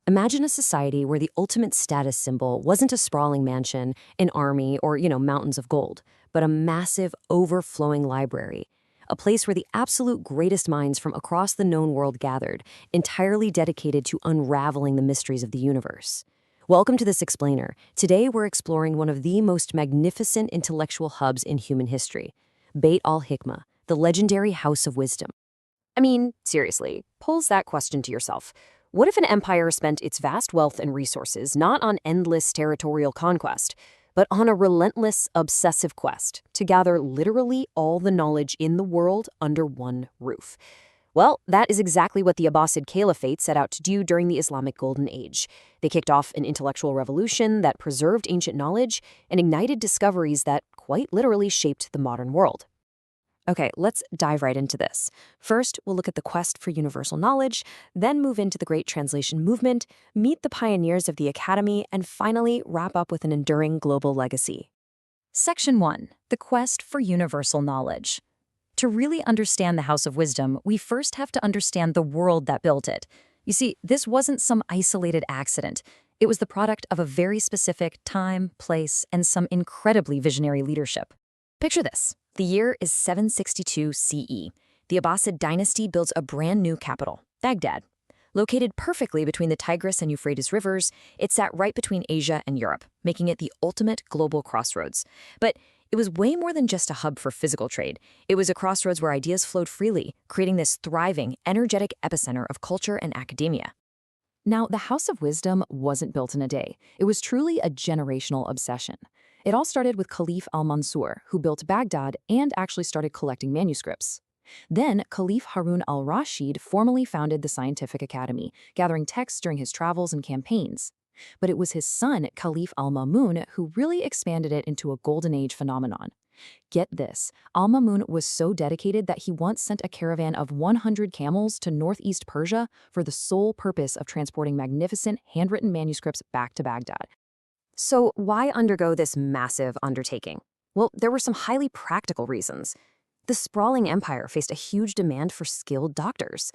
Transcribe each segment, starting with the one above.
Imagine a society where the ultimate status symbol wasn't a sprawling mansion, an army, or, mountains of gold, but a massive, overflowing library. A place where the absolute greatest minds from across the known world gathered, entirely dedicated to unraveling the mysteries of the universe. Welcome to this explainer. Today we're exploring one of the most magnificent intellectual hubs in human history, Bayt al-Hikmah, the legendary House of Wisdom. I mean, seriously, pose that question to yourself. What if an empire spent its vast wealth and resources not on endless territorial conquest, but on a relentless, obsessive quest to gather literally all the knowledge in the world under one roof? Well, that is exactly what the Abbasid Caliphate set out to do during the Islamic Golden Age. They kicked off an intellectual revolution that preserved ancient knowledge and ignited discoveries that quite literally shaped the modern world. Okay, let's dive right into this. First, we'll look at the quest for universal knowledge, then move into the Great Translation movement, meet the pioneers of the academy, and finally wrap up with an enduring global legacy. Section 1. The Quest for Universal Knowledge. To really understand the House of Wisdom, we first have to understand the world that built it. You see, this wasn't some isolated accident. It was the product of a very specific time, place, and some incredibly visionary leadership. Picture this. The year is 762 CE. The Abbasid dynasty builds a brand new capital, Baghdad. Located perfectly between the Tigris and Euphrates rivers, it sat right between Asia and Europe, making it the ultimate global crossroads. But it was way more than just a hub for physical trade. It was a crossroads where ideas flowed freely, creating this thriving, energetic epicenter of culture and academia. Now, the House of Wisdom wasn't built in a day. It was truly a generational obsession. It all started with Caliph al-Mansur, who built Baghdad and actually started collecting manuscripts. Then, Caliph Harun al-Rashid formally founded the Scientific Academy, gathering texts during his travels and campaigns. But it was his son, Caliph al-Mamun, who really expanded it into a Golden Age phenomenon. Get this, al-Mamun was so dedicated that he once sent a caravan of 100 camels to northeast Persia for the sole purpose of transporting magnificent handwritten manuscripts back to Baghdad. So why undergo this massive undertaking? Well, there were some highly practical reasons. The sprawling empire faced a huge demand for skilled doctors.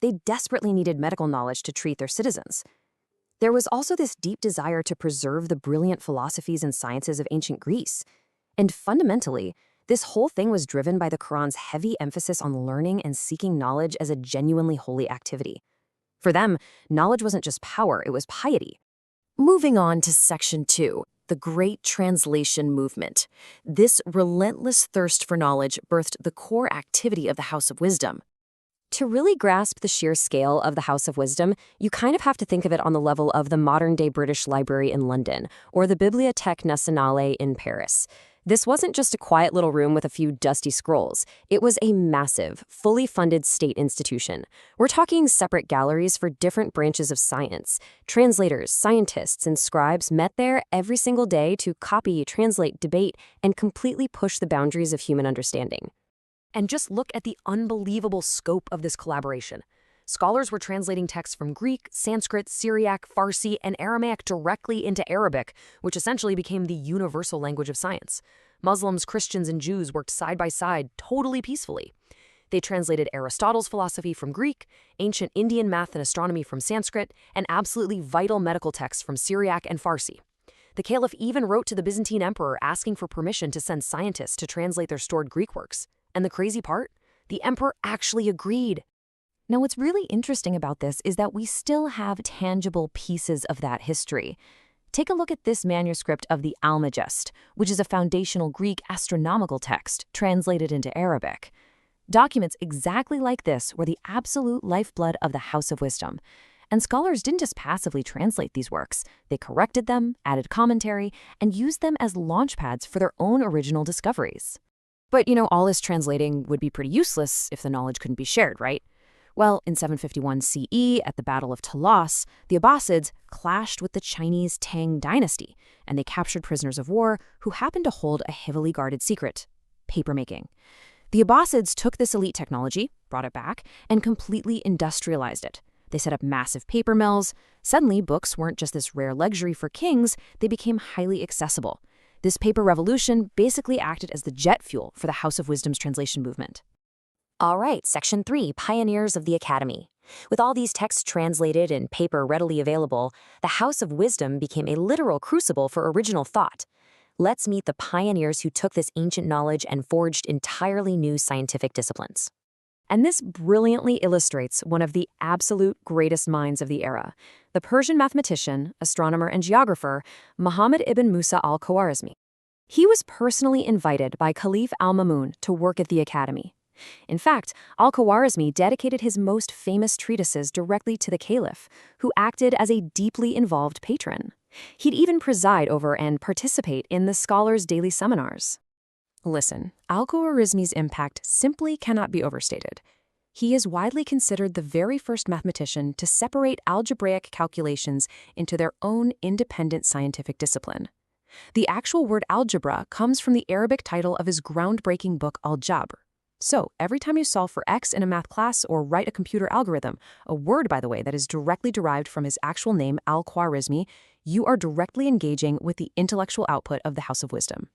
They desperately needed medical knowledge to treat their citizens. There was also this deep desire to preserve the brilliant philosophies and sciences of ancient Greece. And fundamentally, this whole thing was driven by the Quran's heavy emphasis on learning and seeking knowledge as a genuinely holy activity. For them, knowledge wasn't just power, it was piety. Moving on to Section 2, the Great Translation movement. This relentless thirst for knowledge birthed the core activity of the House of Wisdom. To really grasp the sheer scale of the House of Wisdom, you kind of have to think of it on the level of the modern-day British Library in London or the Bibliothèque Nationale in Paris. This wasn't just a quiet little room with a few dusty scrolls. It was a massive, fully funded state institution. We're talking separate galleries for different branches of science. Translators, scientists, and scribes met there every single day to copy, translate, debate, and completely push the boundaries of human understanding. And just look at the unbelievable scope of this collaboration. Scholars were translating texts from Greek, Sanskrit, Syriac, Farsi, and Aramaic directly into Arabic, which essentially became the universal language of science. Muslims, Christians, and Jews worked side by side, totally peacefully. They translated Aristotle's philosophy from Greek, ancient Indian math and astronomy from Sanskrit, and absolutely vital medical texts from Syriac and Farsi. The Caliph even wrote to the Byzantine emperor asking for permission to send scientists to translate their stored Greek works. And the crazy part? The emperor actually agreed. Now, what's really interesting about this is that we still have tangible pieces of that history. Take a look at this manuscript of the Almagest, which is a foundational Greek astronomical text translated into Arabic. Documents exactly like this were the absolute lifeblood of the House of Wisdom. And scholars didn't just passively translate these works. They corrected them, added commentary, and used them as launchpads for their own original discoveries. But, all this translating would be pretty useless if the knowledge couldn't be shared, right? Well, in 751 CE, at the Battle of Talas, the Abbasids clashed with the Chinese Tang dynasty, and they captured prisoners of war who happened to hold a heavily guarded secret: papermaking. The Abbasids took this elite technology, brought it back, and completely industrialized it. They set up massive paper mills. Suddenly, books weren't just this rare luxury for kings, they became highly accessible. This paper revolution basically acted as the jet fuel for the House of Wisdom's translation movement. All right, Section 3, Pioneers of the Academy. With all these texts translated and paper readily available, the House of Wisdom became a literal crucible for original thought. Let's meet the pioneers who took this ancient knowledge and forged entirely new scientific disciplines. And this brilliantly illustrates one of the absolute greatest minds of the era, the Persian mathematician, astronomer, and geographer Muhammad ibn Musa al-Khwarizmi. He was personally invited by Caliph al-Mamun to work at the academy. In fact, al-Khwarizmi dedicated his most famous treatises directly to the caliph, who acted as a deeply involved patron. He'd even preside over and participate in the scholars' daily seminars. Listen, al-Khwarizmi's impact simply cannot be overstated. He is widely considered the very first mathematician to separate algebraic calculations into their own independent scientific discipline. The actual word algebra comes from the Arabic title of his groundbreaking book Al-Jabr. So, every time you solve for x in a math class or write a computer algorithm, a word, by the way, that is directly derived from his actual name, al-Khwarizmi, you are directly engaging with the intellectual output of the House of Wisdom.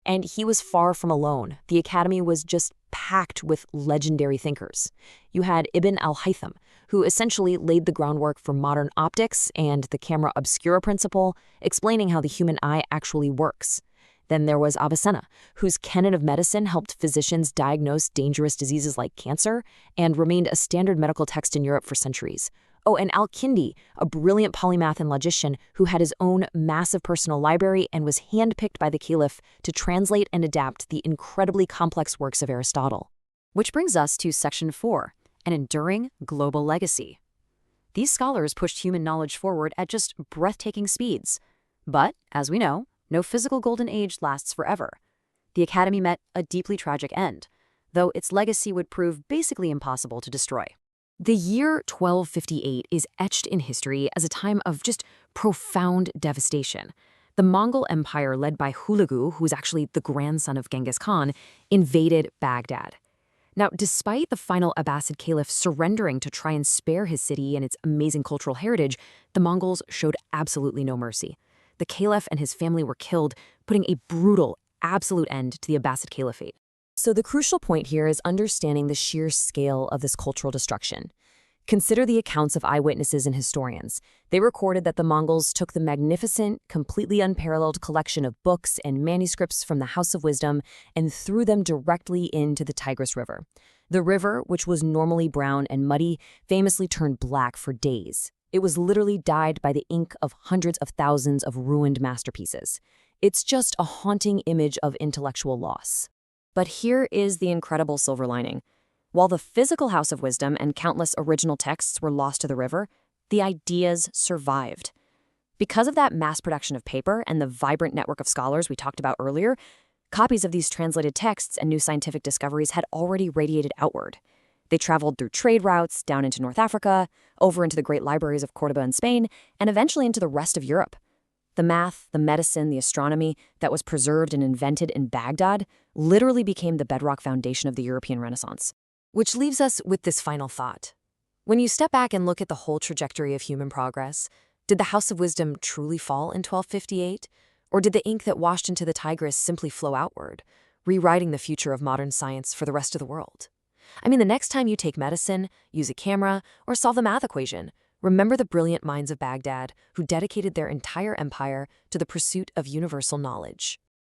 And he was far from alone. The academy was just packed with legendary thinkers. You had Ibn al-Haytham, who essentially laid the groundwork for modern optics and the camera obscura principle, explaining how the human eye actually works. Then there was Avicenna, whose canon of medicine helped physicians diagnose dangerous diseases like cancer and remained a standard medical text in Europe for centuries. Oh, and al-Kindi, a brilliant polymath and logician who had his own massive personal library and was handpicked by the caliph to translate and adapt the incredibly complex works of Aristotle. Which brings us to Section 4, an enduring global legacy. These scholars pushed human knowledge forward at just breathtaking speeds. But, as we know, no physical golden age lasts forever. The academy met a deeply tragic end, though its legacy would prove basically impossible to destroy. The year 1258 is etched in history as a time of just profound devastation. The Mongol Empire, led by Hulagu, who was actually the grandson of Genghis Khan, invaded Baghdad. Now, despite the final Abbasid Caliph surrendering to try and spare his city and its amazing cultural heritage, the Mongols showed absolutely no mercy. The caliph and his family were killed, putting a brutal, absolute end to the Abbasid Caliphate. So the crucial point here is understanding the sheer scale of this cultural destruction. Consider the accounts of eyewitnesses and historians. They recorded that the Mongols took the magnificent, completely unparalleled collection of books and manuscripts from the House of Wisdom and threw them directly into the Tigris River. The river, which was normally brown and muddy, famously turned black for days. It was literally dyed by the ink of hundreds of thousands of ruined masterpieces. It's just a haunting image of intellectual loss. But here is the incredible silver lining. While the physical House of Wisdom and countless original texts were lost to the river, the ideas survived. Because of that mass production of paper and the vibrant network of scholars we talked about earlier, copies of these translated texts and new scientific discoveries had already radiated outward. They traveled through trade routes down into North Africa, over into the great libraries of Cordoba and Spain, and eventually into the rest of Europe. The math, the medicine, the astronomy that was preserved and invented in Baghdad literally became the bedrock foundation of the European Renaissance. Which leaves us with this final thought. When you step back and look at the whole trajectory of human progress, did the House of Wisdom truly fall in 1258? Or did the ink that washed into the Tigris simply flow outward, rewriting the future of modern science for the rest of the world? I mean, the next time you take medicine, use a camera, or solve the math equation, remember the brilliant minds of Baghdad who dedicated their entire empire to the pursuit of universal knowledge.